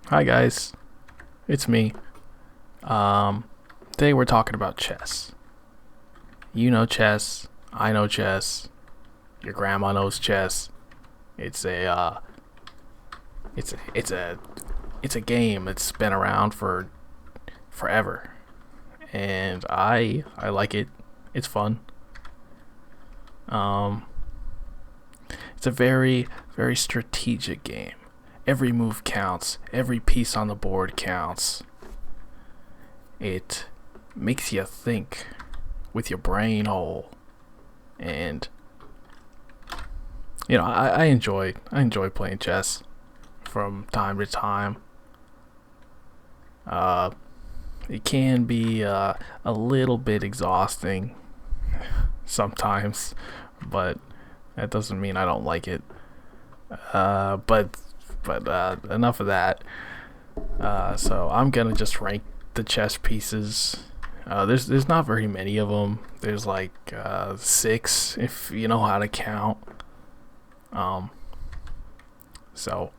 Hi guys, it's me. Um, Today we're talking about chess. You know chess, I know chess, your grandma knows chess. It's a it's a game that's been around for forever, and I like it. It's fun. Um, it's a very strategic game. Every move counts. Every piece on the board counts. It makes you think with your brain whole, and I enjoy playing chess from time to time. Uh, it can be a little bit exhausting sometimes, but that doesn't mean I don't like it. But enough of that. So I'm gonna just rank the chess pieces. There's not very many of them. There's like six if you know how to count. Um, so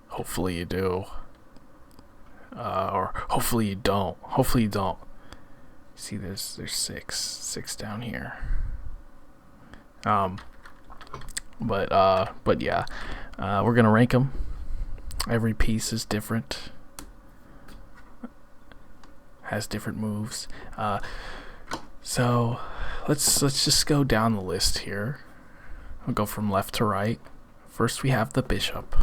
hopefully you do, or hopefully you don't. Hopefully you don't. See, there's six down here. Um, but yeah, we're gonna rank them. Every piece is different, has different moves. So let's just go down the list here. I'll go from left to right. First, we have the bishop.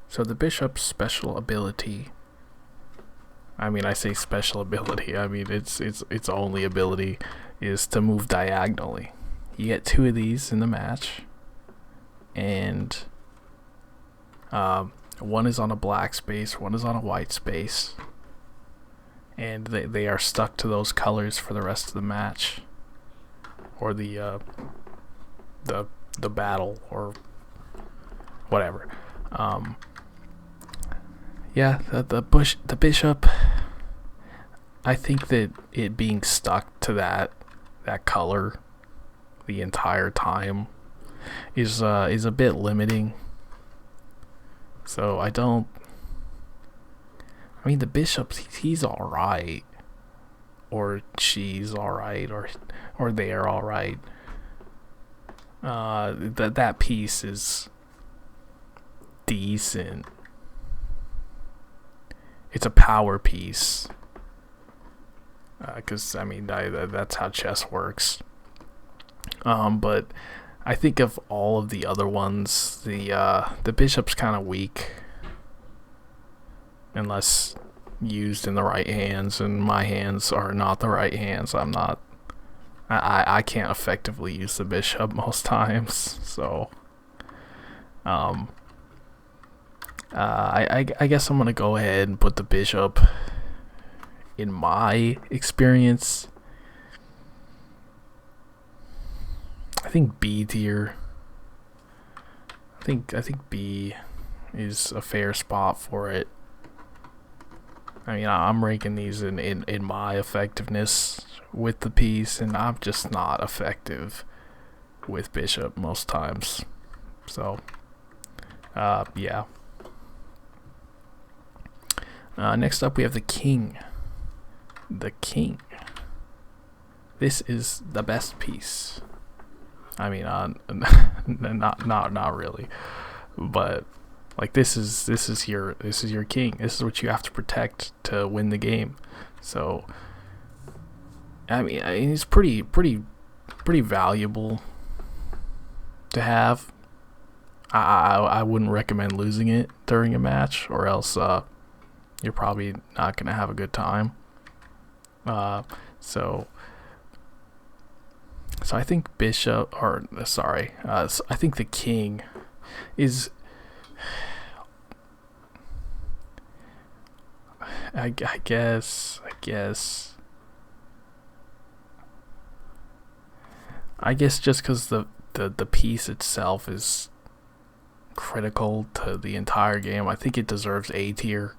So the bishop's special ability. I mean, I say special ability. I mean, its only ability is to move diagonally. You get two of these in the match, and one is on a black space, one is on a white space, and they are stuck to those colors for the rest of the match, or the battle, or whatever. Yeah, the bishop. I think that it being stuck to that color the entire time is a bit limiting. So I don't. I mean, the bishop, he's all right, or she's all right, or they're all right. That piece is decent. It's a power piece, because I mean that's how chess works. But I think of all of the other ones, the bishop's kind of weak unless used in the right hands, and my hands are not the right hands. I'm not. I can't effectively use the bishop most times, so I guess I'm gonna go ahead and put the bishop, in my experience, I think B tier. I think B is a fair spot for it. I mean, I'm ranking these in my effectiveness with the piece, and I'm just not effective with bishop most times. So, yeah. Next up, we have the king. The king. This is the best piece. I mean, not really, but like this is your king. This is what you have to protect to win the game. So, I mean, it's pretty valuable to have. I wouldn't recommend losing it during a match, or else you're probably not gonna have a good time. So I think bishop, or sorry, I think the king is. I guess just because the piece itself is critical to the entire game, I think it deserves A tier.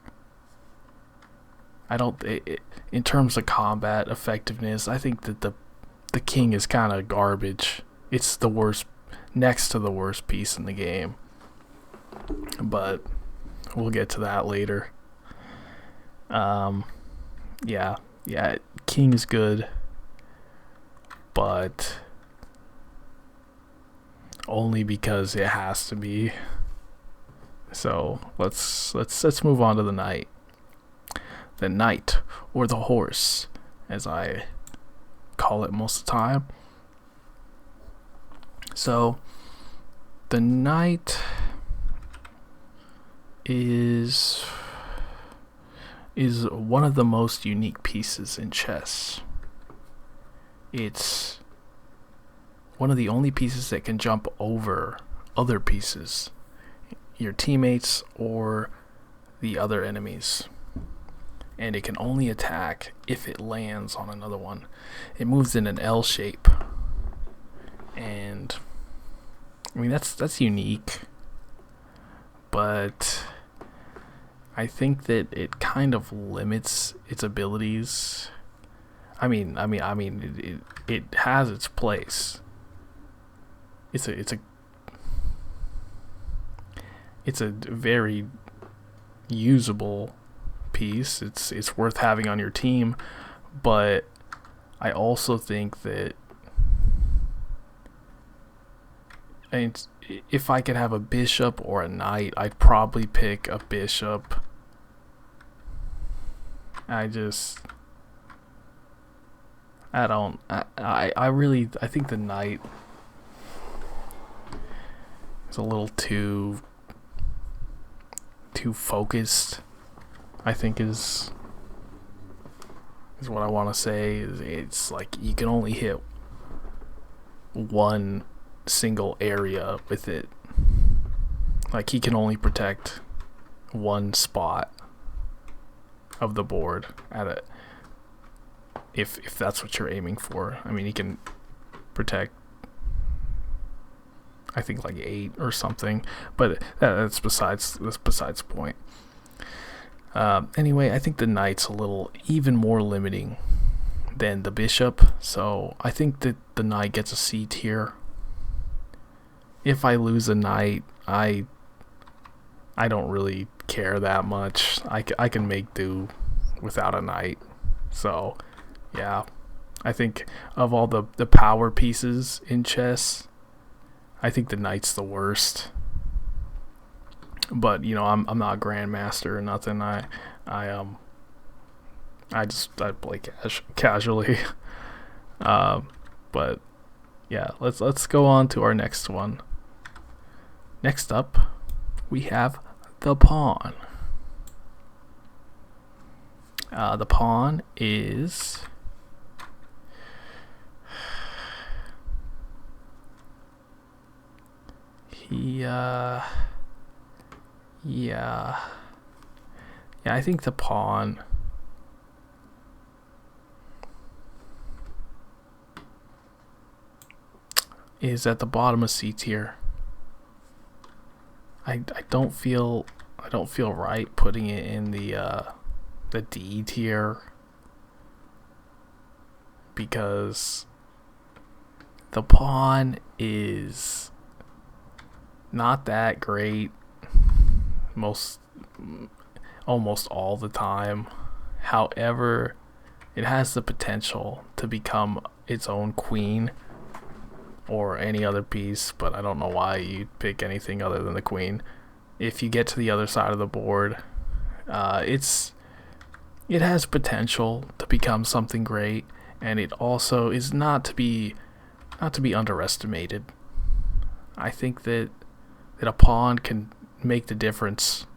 I don't. In terms of combat effectiveness, I think that the king is kind of garbage. It's the worst, next to the worst piece in the game. But we'll get to that later. Um, yeah, king is good, but only because it has to be. So let's move on to the knight. The knight, or the horse, as I call it most of the time. So the knight is one of the most unique pieces in chess. It's one of the only pieces that can jump over other pieces, your teammates or the other enemies. And it can only attack if it lands on another one. It moves in an L shape. And I mean that's unique. But I think that it kind of limits its abilities. I mean, it has its place. It's a very usable piece. It's worth having on your team, but I also think that, and if I could have a bishop or a knight, I'd probably pick a bishop. I think the knight is a little too focused, I think is what I want to say. It's like you can only hit one single area with it. Like he can only protect one spot of the board at it, if that's what you're aiming for. I mean, he can protect, I think, like 8 or something, but that's besides the point. Anyway, I think the knight's a little even more limiting than the bishop, so I think that the knight gets a C tier. If I lose a knight, I don't really care that much. I can make do without a knight. So yeah, I think of all the power pieces in chess, I think the knight's the worst. But you know, I'm not a grandmaster or nothing. I play casually. But yeah, let's go on to our next one. Next up, we have the pawn. The pawn is I think the pawn is at the bottom of C tier. I don't feel right putting it in the D tier, because the pawn is not that great almost all the time. However, it has the potential to become its own queen or any other piece, but I don't know why you'd pick anything other than the queen. If you get to the other side of the board, it has potential to become something great, and it also is not to be underestimated. I think that a pawn can make the difference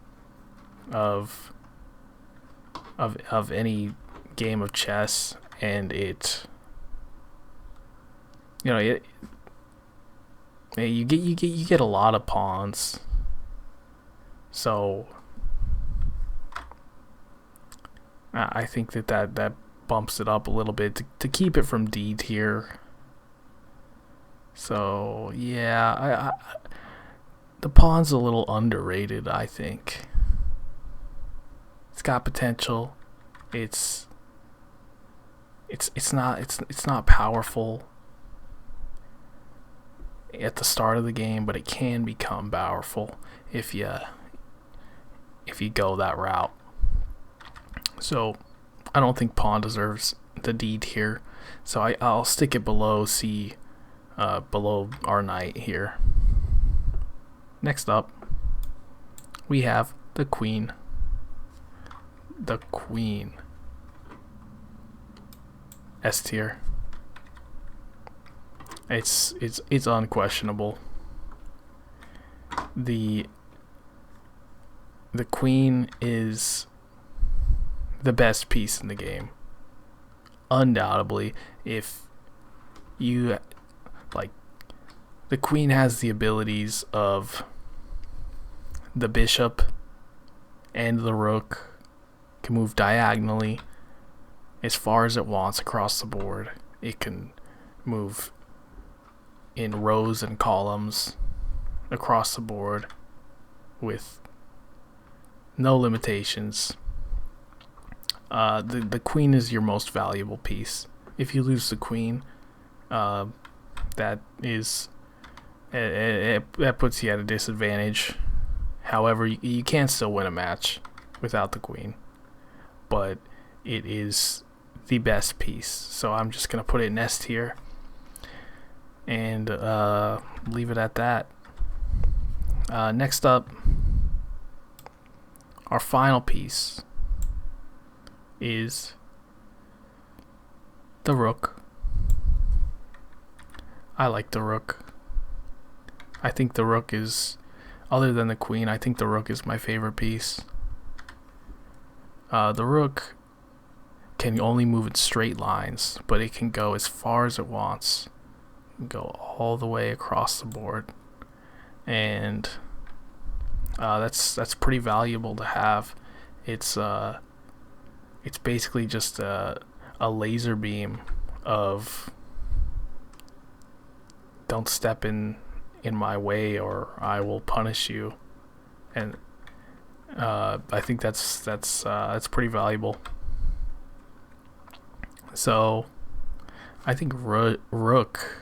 of any game of chess, and you get a lot of pawns, so I think that bumps it up a little bit to keep it from D tier. So yeah, the pawn's a little underrated, I think. It's got potential. It's not powerful at the start of the game, but it can become powerful if you if you go that route. So I don't think pawn deserves the deed here. So I'll stick it below below our knight here. Next up, we have the queen. The queen. S tier. It's unquestionable. The queen is the best piece in the game. Undoubtedly, if you like, the queen has the abilities of the bishop and the rook, can move diagonally as far as it wants across the board. It can move in rows and columns across the board with no limitations. The queen is your most valuable piece. If you lose the queen, that puts you at a disadvantage. However, you can still win a match without the queen, but it is the best piece. So I'm just gonna put it in S tier and leave it at that. Next up, our final piece is the rook. I like the rook. I think the rook is, other than the queen, I think the rook is my favorite piece. The rook can only move in straight lines, but it can go as far as it wants. It can go all the way across the board, and that's pretty valuable to have. It's basically just a laser beam of don't step in my way or I will punish you, and I think that's pretty valuable. So I think rook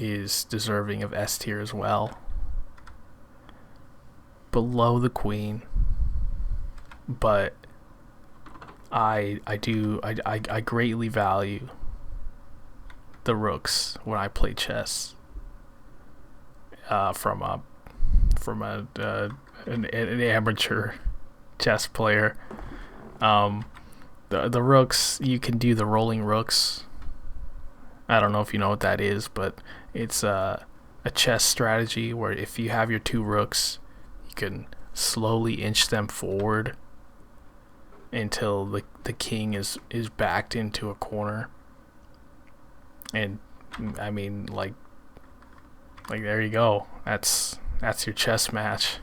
is deserving of S tier as well, below the queen. But I greatly value the rooks when I play chess. From an amateur chess player. The rooks, you can do the rolling rooks. I don't know if you know what that is, but it's a chess strategy where if you have your two rooks, you can slowly inch them forward until the king is backed into a corner. And I mean, like there you go. That's your chess match.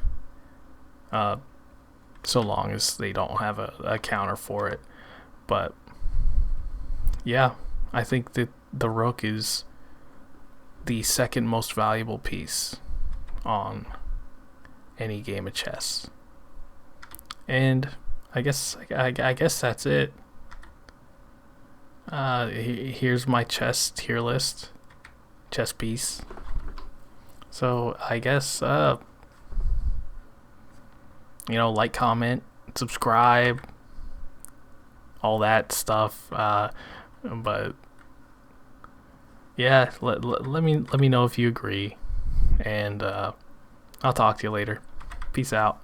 So long as they don't have a counter for it. But yeah, I think that the rook is the second most valuable piece on any game of chess. And I guess that's it. Here's my chess tier list, chess piece. So I guess like, comment, subscribe, all that stuff. But yeah, let me know if you agree, and I'll talk to you later. Peace out.